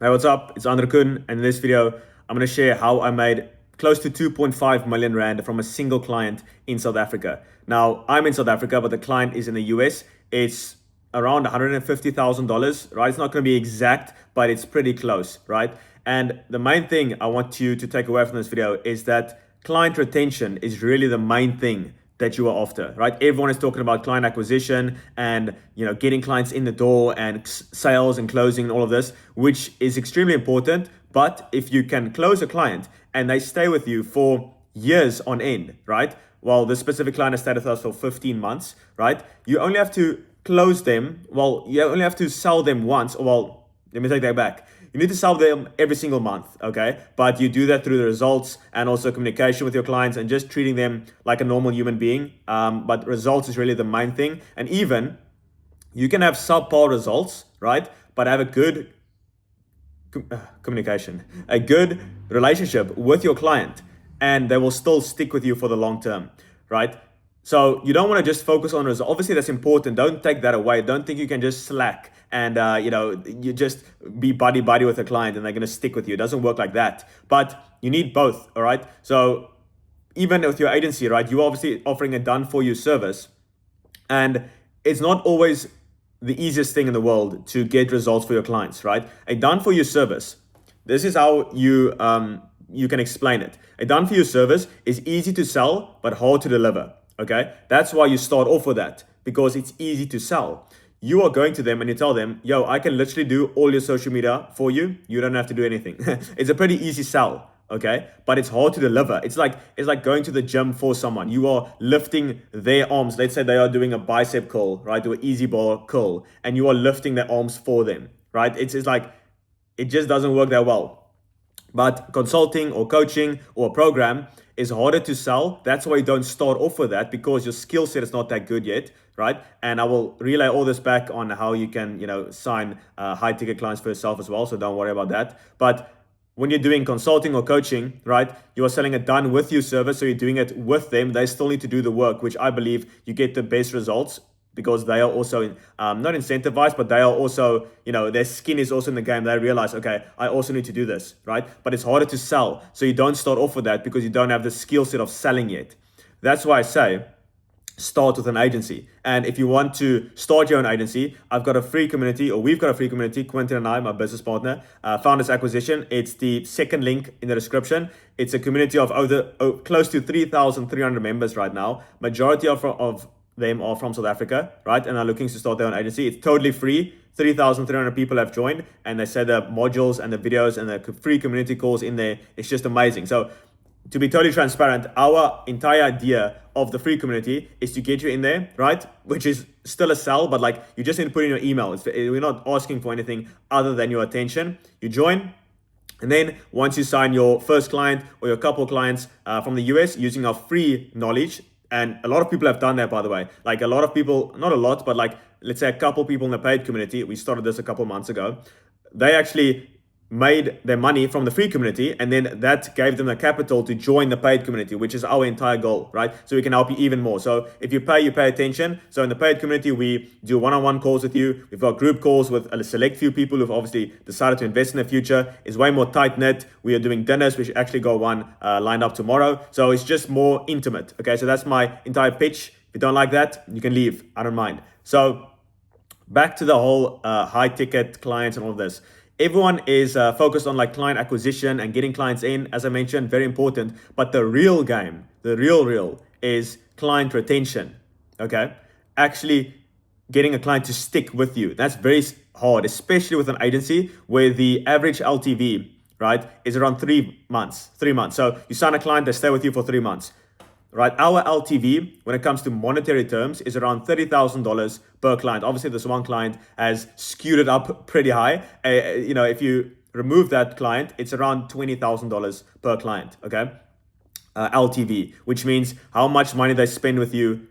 Hey, what's up? It's Andro, and in this video, I'm going to share how I made close to 2.5 million Rand from a single client in South Africa. Now, I'm in South Africa, but the client is in the US. It's around $150,000, right? It's not going to be exact, but it's pretty close, right? And the main thing I want you to take away from this video is that client retention is really the main thing that you are after, right? Everyone is talking about client acquisition and getting clients in the door and sales and closing and all of this, which is extremely important. But if you can close a client and they stay with you for years on end, right? Well, this specific client has stayed with us for 15 months, right? You only have to close them. Well, you only have to sell them once. Well, let me take that back. You need to sell them every single month, okay? But you do that through the results and also communication with your clients and just treating them like a normal human being. But results is really the main thing. And even you can have subpar results, right? But have a good communication, a good relationship with your client, and they will still stick with you for the long term, right? So you don't want to just focus on results. Obviously, that's important. Don't take that away. Don't think you can just slack and you just be buddy with a client and they're going to stick with you. It doesn't work like that. But you need both. All right. So even with your agency, right, you're obviously offering a done for you service, and it's not always the easiest thing in the world to get results for your clients, right? A done for you service. This is how you can explain it. A done for you service is easy to sell but hard to deliver. Okay, that's why you start off with that, because it's easy to sell. You are going to them and you tell them, yo, I can literally do all your social media for you. You don't have to do anything. It's a pretty easy sell, okay? But it's hard to deliver. It's like going to the gym for someone. You are lifting their arms. Let's say they are doing a bicep curl, right? Or an easy bar curl, and you are lifting their arms for them, right? It's like, it just doesn't work that well. But consulting or coaching or a program is harder to sell. That's why you don't start off with that, because your skill set is not that good yet, right? And I will relay all this back on how you can, sign high ticket clients for yourself as well. So don't worry about that. But when you're doing consulting or coaching, right, you are selling a done with you service. So you're doing it with them. They still need to do the work, which I believe you get the best results, because they are also not incentivized, but they are also, their skin is also in the game. They realize, okay, I also need to do this, right? But it's harder to sell. So you don't start off with that because you don't have the skill set of selling yet. That's why I say start with an agency. And if you want to start your own agency, I've got a free community, or we've got a free community, Quentin and I, my business partner, Founders Acquisition. It's the second link in the description. It's a community of close to 3,300 members right now. Majority of them are from South Africa, right? And are looking to start their own agency. It's totally free. 3,300 people have joined, and they say the modules and the videos and the free community calls in there. It's just amazing. So to be totally transparent, our entire idea of the free community is to get you in there, right? Which is still a sell, but like you just need to put in your email. We're not asking for anything other than your attention. You join. And then once you sign your first client or your couple clients from the US using our free knowledge, and a lot of people have done that, by the way. Like a lot of people, not a lot, but like, let's say a couple people in the paid community, we started this a couple months ago, they actually made their money from the free community, and then that gave them the capital to join the paid community, which is our entire goal, right? So we can help you even more. So if you pay attention. So in the paid community, we do one-on-one calls with you. We've got group calls with a select few people who've obviously decided to invest in the future. It's way more tight-knit. We are doing dinners. We should actually go one lined up tomorrow. So it's just more intimate, okay? So that's my entire pitch. If you don't like that, you can leave. I don't mind. So back to the whole high-ticket clients and all of this. Everyone is focused on like client acquisition and getting clients in, as I mentioned, very important. But the real game, the real is client retention, okay? Actually getting a client to stick with you. That's very hard, especially with an agency where the average LTV, right, is around 3 months. So you sign a client, they stay with you for 3 months. Right, our LTV when it comes to monetary terms is around $30,000 per client. Obviously, this one client has skewed it up pretty high. If you remove that client, it's around $20,000 per client. Okay, LTV, which means how much money they spend with you,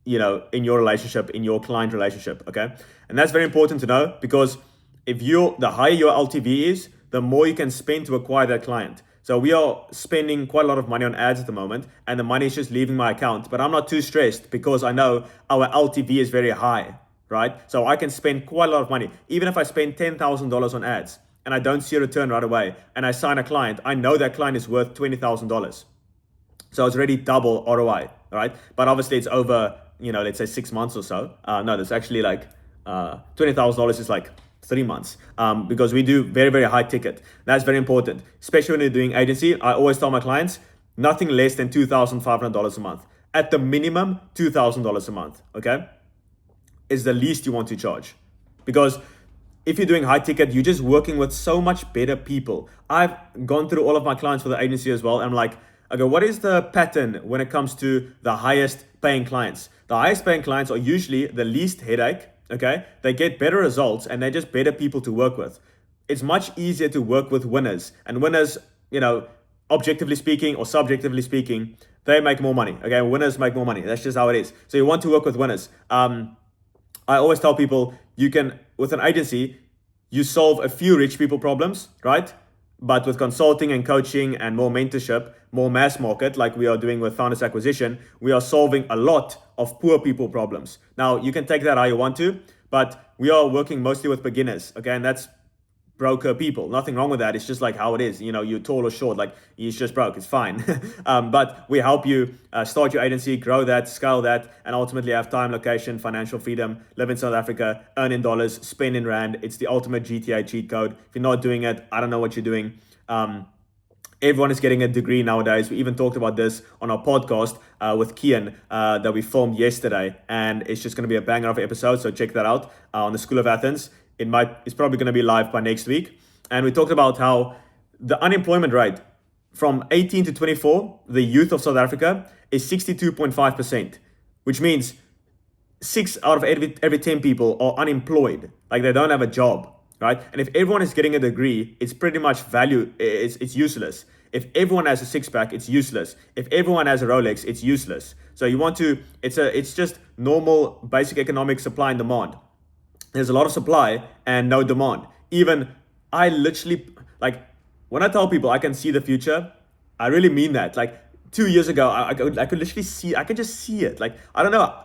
in your relationship, in your client relationship. Okay, and that's very important to know, because the higher your LTV is, the more you can spend to acquire that client. So we are spending quite a lot of money on ads at the moment, and the money is just leaving my account. But I'm not too stressed because I know our LTV is very high, right? So I can spend quite a lot of money. Even if I spend $10,000 on ads, and I don't see a return right away, and I sign a client, I know that client is worth $20,000. So it's already double ROI, right? But obviously it's over, let's say 6 months or so. No, that's actually like $20,000 is like 3 months, because we do very, very high ticket. That's very important, especially when you're doing agency. I always tell my clients, nothing less than $2,500 a month. At the minimum, $2,000 a month, okay? Is the least you want to charge. Because if you're doing high ticket, you're just working with so much better people. I've gone through all of my clients for the agency as well. And I'm like, okay, what is the pattern when it comes to the highest paying clients? The highest paying clients are usually the least headache, okay? They get better results and they're just better people to work with. It's much easier to work with winners. And winners, objectively speaking or subjectively speaking, they make more money, okay? Winners make more money. That's just how it is. So you want to work with winners. I always tell people, you can, with an agency, you solve a few rich people problems, right? But with consulting and coaching and more mentorship, more mass market, like we are doing with Founders Acquisition, we are solving a lot of poor people problems. Now, you can take that how you want to, but we are working mostly with beginners, okay? And that's broker people. Nothing wrong with that. It's just like how it is. You're tall or short, like he's just broke. It's fine. But we help you start your agency, grow that, scale that, and ultimately have time, location, financial freedom, live in South Africa, earn in dollars, spend in rand. It's the ultimate GTA cheat code. If you're not doing it, I don't know what you're doing. Everyone is getting a degree nowadays. We even talked about this on our podcast with Koen that we filmed yesterday, and it's just going to be a banger of an episode. So check that out on the School of Athens. It's probably going to be live by next week. And we talked about how the unemployment rate from 18 to 24, the youth of South Africa, is 62.5%, which means 6 out of every 10 people are unemployed. Like they don't have a job, right? And if everyone is getting a degree, it's pretty much it's useless. If everyone has a six-pack, it's useless. If everyone has a Rolex, it's useless. So it's just normal basic economic supply and demand. There's a lot of supply and no demand. Even I literally, like, when I tell people I can see the future, I really mean that. Like 2 years ago, I could literally see, I could just see it. Like, I don't know,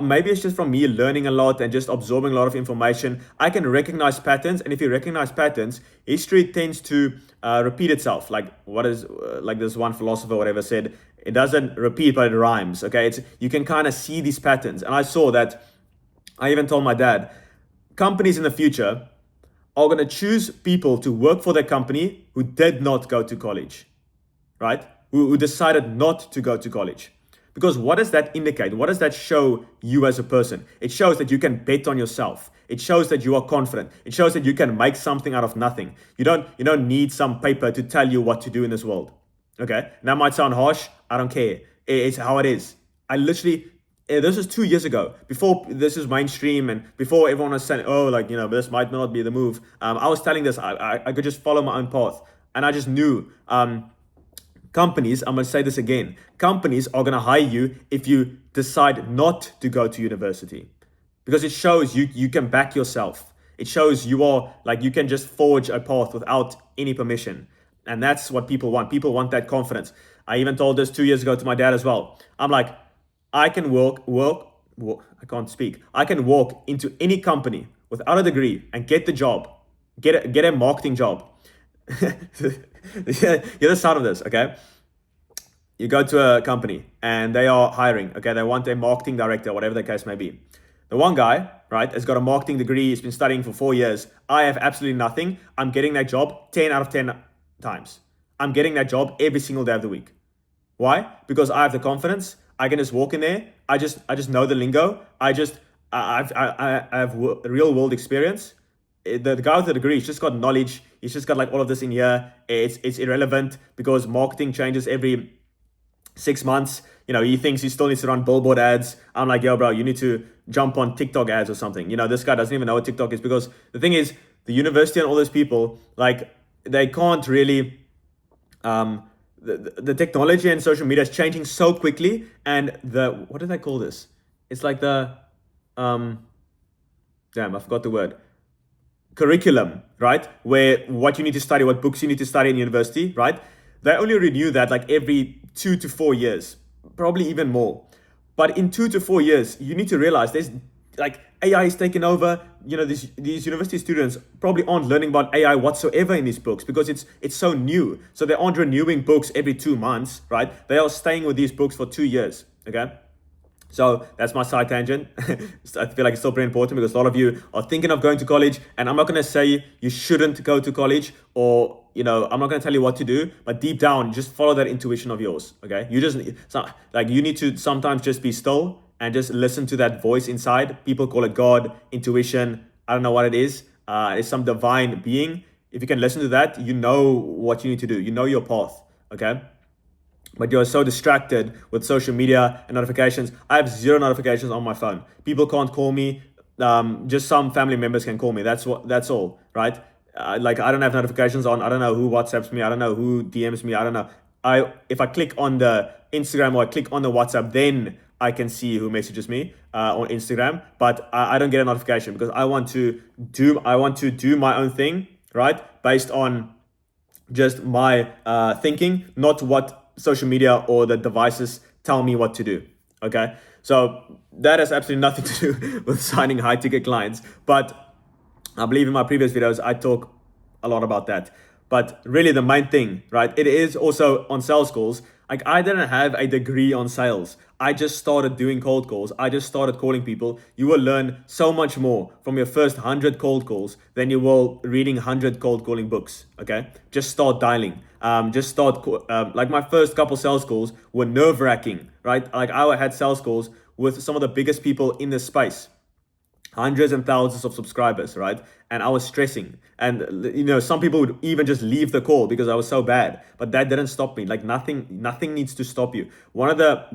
maybe it's just from me learning a lot and just absorbing a lot of information. I can recognize patterns. And if you recognize patterns, history tends to repeat itself. Like like this one philosopher, whatever, said, it doesn't repeat, but it rhymes. Okay, you can kind of see these patterns. And I saw that. I even told my dad, companies in the future are going to choose people to work for their company who did not go to college, right? Who decided not to go to college. Because what does that indicate? What does that show you as a person? It shows that you can bet on yourself. It shows that you are confident. It shows that you can make something out of nothing. You don't need some paper to tell you what to do in this world. Okay? And that might sound harsh. I don't care. It's how it is. This was 2 years ago, before this is mainstream and before everyone was saying, this might not be the move. I was telling this, I could just follow my own path. And I just knew companies, I'm going to say this again, companies are going to hire you if you decide not to go to university. Because it shows you can back yourself. It shows you can just forge a path without any permission. And that's what people want. People want that confidence. I even told this 2 years ago to my dad as well. I'm like, I can I can't speak. I can walk into any company without a degree and get the job, get a marketing job. Hear the sound of this, okay? You go to a company and they are hiring, okay? They want a marketing director, whatever the case may be. The one guy, right, has got a marketing degree. He's been studying for 4 years. I have absolutely nothing. I'm getting that job 10 out of 10 times. I'm getting that job every single day of the week. Why? Because I have the confidence. I can just walk in there. I just know the lingo. I have real world experience. The guy with the degree, he's just got knowledge. He's just got like all of this in here. It's irrelevant because marketing changes every 6 months. He thinks he still needs to run billboard ads. I'm like, yo, bro, you need to jump on TikTok ads or something. This guy doesn't even know what TikTok is, because the thing is, the university and all those people, like, they can't really, the technology and social media is changing so quickly, and what do they call this? It's like I forgot the word. Curriculum, right? Where what you need to study, what books you need to study in university, right? They only renew that like every 2 to 4 years, probably even more. But in 2 to 4 years, you need to realize there's like AI is taking over. These university students probably aren't learning about AI whatsoever in these books because it's so new. So they aren't renewing books every 2 months, right? They are staying with these books for 2 years. Okay. So that's my side tangent. I feel like it's still pretty important because a lot of you are thinking of going to college, and I'm not going to say you shouldn't go to college, or I'm not going to tell you what to do, but deep down, just follow that intuition of yours. Okay, you need to sometimes just be still and just listen to that voice inside. People call it God, intuition. I don't know what it is. It's some divine being. If you can listen to that, you know what you need to do. You know your path. Okay. But you're so distracted with social media and notifications. I have 0 notifications on my phone. People can't call me. Just some family members can call me. That's all, right? Like I don't have notifications on. I don't know who WhatsApps me. I don't know who DMs me. I don't know. If I click on the Instagram or I click on the WhatsApp, then I can see who messages me on Instagram. But I don't get a notification because I want to do my own thing, right? Based on just my thinking, not what social media or the devices tell me what to do. Okay, so that has absolutely nothing to do with signing high ticket clients, but I believe in my previous videos I talk a lot about that. But really the main thing, right, it is also on sales calls. Like I didn't have a degree on sales. I just started doing cold calls. I just started calling people. You will learn so much more from your first 100 cold calls than you will reading 100 cold calling books. Okay, just start dialing. Like my first couple sales calls were nerve-wracking, right? Like I had sales calls with some of the biggest people in this space, hundreds and thousands of subscribers, right? And I was stressing. And some people would even just leave the call because I was so bad. But that didn't stop me. Like nothing needs to stop you. One of the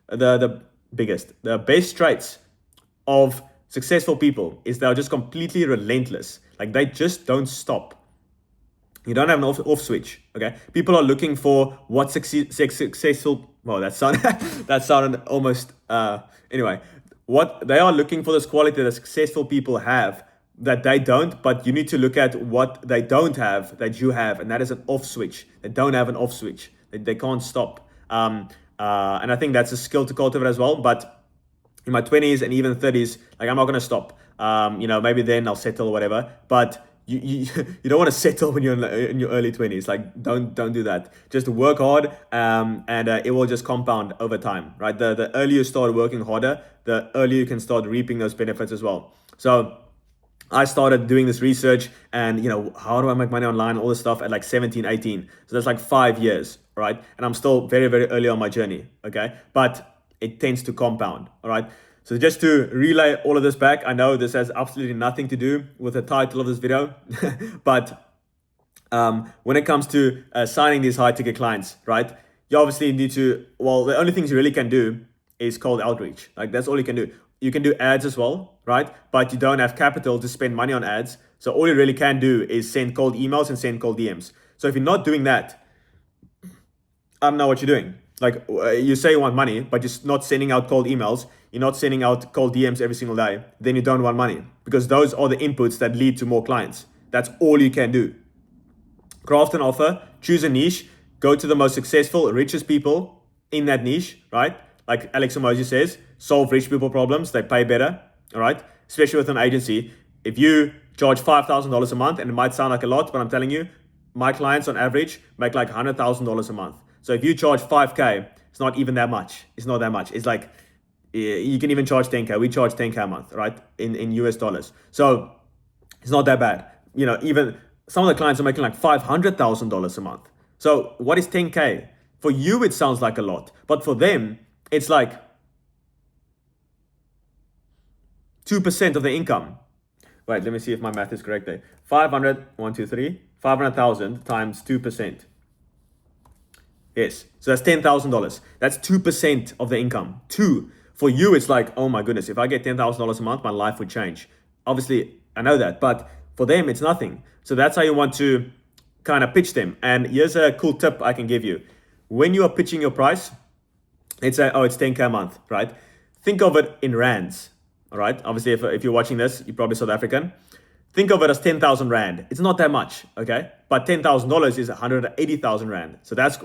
the best traits of successful people is they're just completely relentless. Like they just don't stop. You don't have an off switch. Okay. People are looking for what successful. Well, that sounded almost. Anyway, what they are looking for, this quality that successful people have that they don't, but you need to look at what they don't have that you have, and that is an off switch. They don't have an off switch. They can't stop. And I think that's a skill to cultivate as well. But in my 20s and even 30s, like I'm not gonna stop. Maybe then I'll settle or whatever. But you don't want to settle when you're in your early 20s. Like don't do that. Just work hard, and it will just compound over time, right? The earlier you start working harder, the earlier you can start reaping those benefits as well. So I started doing this research and, how do I make money online, all this stuff at like 17, 18. So that's like 5 years, right? And I'm still very, very early on my journey, okay? But it tends to compound, all right? So just to relay all of this back, I know this has absolutely nothing to do with the title of this video, but when it comes to signing these high ticket clients, right? You obviously need to, the only things you really can do is cold outreach. Like that's all you can do. You can do ads as well, right? But you don't have capital to spend money on ads. So all you really can do is send cold emails and send cold DMs. So if you're not doing that, I don't know what you're doing. Like you say you want money, but you're not sending out cold emails. You're not sending out cold DMs every single day. Then you don't want money because those are the inputs that lead to more clients. That's all you can do. Craft an offer, choose a niche, go to the most successful, richest people in that niche, right? Like Alex Emoji says, solve rich people problems, they pay better, all right? Especially with an agency. If you charge $5,000 a month, and it might sound like a lot, but I'm telling you, my clients on average make like $100,000 a month. So if you charge 5K, it's not even that much. It's not that much. It's like, you can even charge 10K. We charge 10K a month, right? In US dollars. So it's not that bad. Even some of the clients are making like $500,000 a month. So what is 10K? For you, it sounds like a lot, but for them, it's like 2% of the income. Wait, let me see if my math is correct there. 500,000 times 2%. Yes, so that's $10,000. That's 2% of the income. For you, it's like, oh my goodness, if I get $10,000 a month, my life would change. Obviously, I know that, but for them, it's nothing. So that's how you want to kind of pitch them. And here's a cool tip I can give you. When you are pitching your price, let's say, it's 10K a month, right? Think of it in rands, all right? Obviously, if you're watching this, you're probably South African. Think of it as 10,000 Rand. It's not that much, okay? But $10,000 is 180,000 Rand. So that's,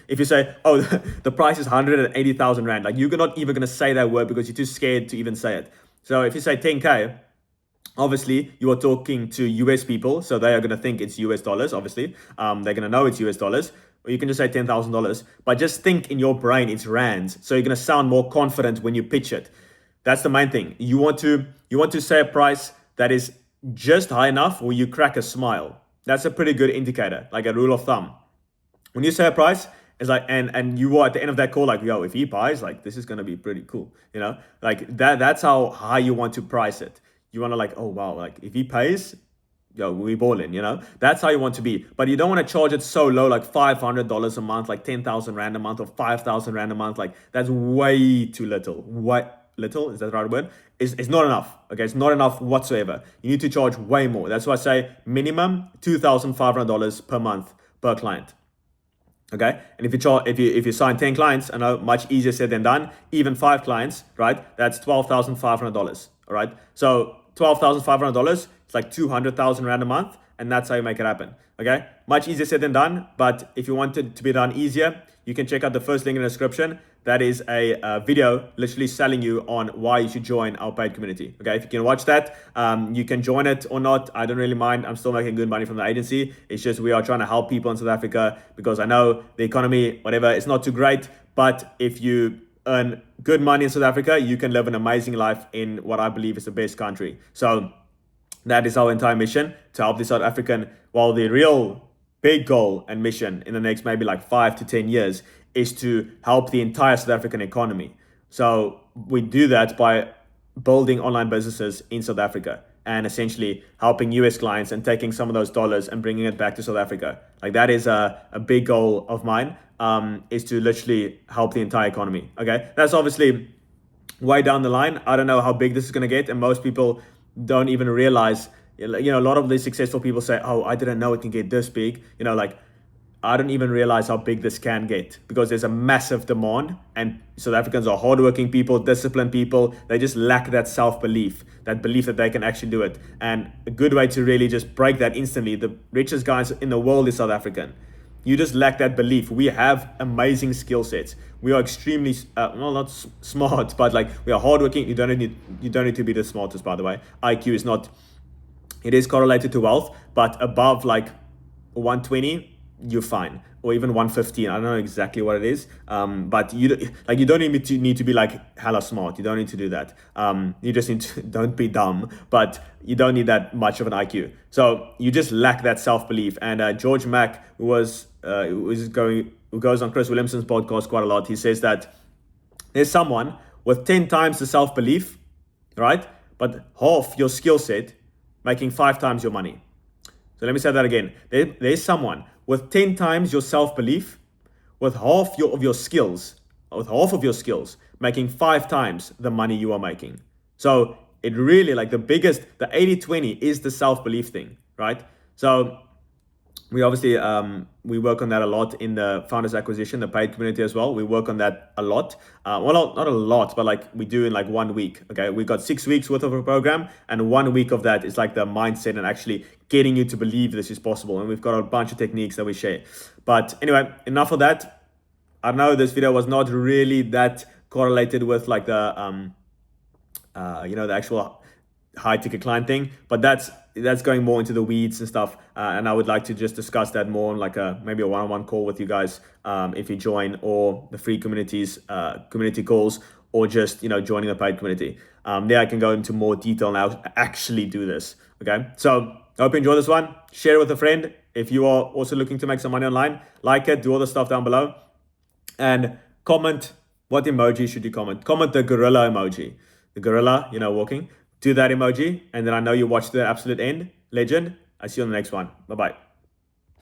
if you say, the price is 180,000 Rand, like you're not even gonna say that word because you're too scared to even say it. So if you say 10K, obviously you are talking to US people, so they are going to think it's US dollars. Obviously, they're going to know it's US dollars. Or you can just say $10,000, but just think in your brain it's rands, so you're going to sound more confident when you pitch it. That's the main thing. You want to say a price that is just high enough where you crack a smile. That's a pretty good indicator, like a rule of thumb. When you say a price, it's like, and you are at the end of that call like, yo, if he buys, like, this is gonna be pretty cool, like that's how high you want to price it. You want to like, oh wow, like if he pays, yo, we balling, that's how you want to be. But you don't want to charge it so low, like $500 a month, like 10,000 rand a month, or 5,000 rand a month. Like that's way too little. What little, is that the right word? It's not enough. Okay, it's not enough whatsoever. You need to charge way more. That's why I say minimum $2,500 per month per client. Okay, and if you sign 10 clients, I know, much easier said than done. Even 5 clients, right? That's $12,500. All right, so $12,500, it's like 200,000 rand a month, and that's how you make it happen. Okay, much easier said than done. But if you want it to be done easier, you can check out the first link in the description. That is a video literally selling you on why you should join our paid community. Okay, if you can watch that, you can join it or not. I don't really mind. I'm still making good money from the agency. It's just we are trying to help people in South Africa, because I know the economy, whatever, it's not too great. But if you earn good money in South Africa, you can live an amazing life in what I believe is the best country. So that is our entire mission, to help the South African. While the real big goal and mission in the next maybe like 5 to 10 years is to help the entire South African economy. So we do that by building online businesses in South Africa and essentially helping US clients and taking some of those dollars and bringing it back to South Africa. Like that is a big goal of mine, is to literally help the entire economy. Okay, that's obviously way down the line. I don't know how big this is going to get, and most people don't even realize, a lot of these successful people say, oh, I didn't know it can get this big. Like, I don't even realize how big this can get, because there's a massive demand, and South Africans are hardworking people, disciplined people. They just lack that self-belief, that belief that they can actually do it. And a good way to really just break that instantly, the richest guys in the world is South African. You just lack that belief. We have amazing skill sets. We are extremely, not smart, but like we are hardworking. You don't need to be the smartest, by the way. IQ is not, it is correlated to wealth, but above like 120, you're fine, or even 115. I don't know exactly what it is, but you don't need to be like hella smart. You don't need to do that. You just need to, don't be dumb, but you don't need that much of an IQ. So you just lack that self-belief. And George Mack, who goes on Chris Williamson's podcast quite a lot, he says that there's someone with 10 times the self-belief, right, but half your skill set, making 5 times your money. So let me say that again. There's someone with 10 times your self-belief, with half of your skills, making 5 times the money you are making. So it really, like the 80-20 is the self-belief thing, right? So we obviously, we work on that a lot in the Founders Acquisition, the paid community as well. We work on that a lot. Well, not a lot, but like we do in like 1 week. Okay, we got 6 weeks worth of a program, and 1 week of that is like the mindset and actually getting you to believe this is possible. And we've got a bunch of techniques that we share. But anyway, enough of that. I know this video was not really that correlated with like the the actual high ticket client thing, but that's going more into the weeds and stuff, and I would like to just discuss that more on like maybe a one-on-one call with you guys, if you join, or the free community calls, or just joining the paid community. There I can go into more detail now, actually do this. Okay, so I hope you enjoy this one. Share it with a friend. If you are also looking to make some money online, like it, do all the stuff down below, and comment. What emoji should you comment? Comment the gorilla emoji, the gorilla, walking. Do that emoji, and then I know you watched to the absolute end. Legend. I see you on the next one. Bye-bye.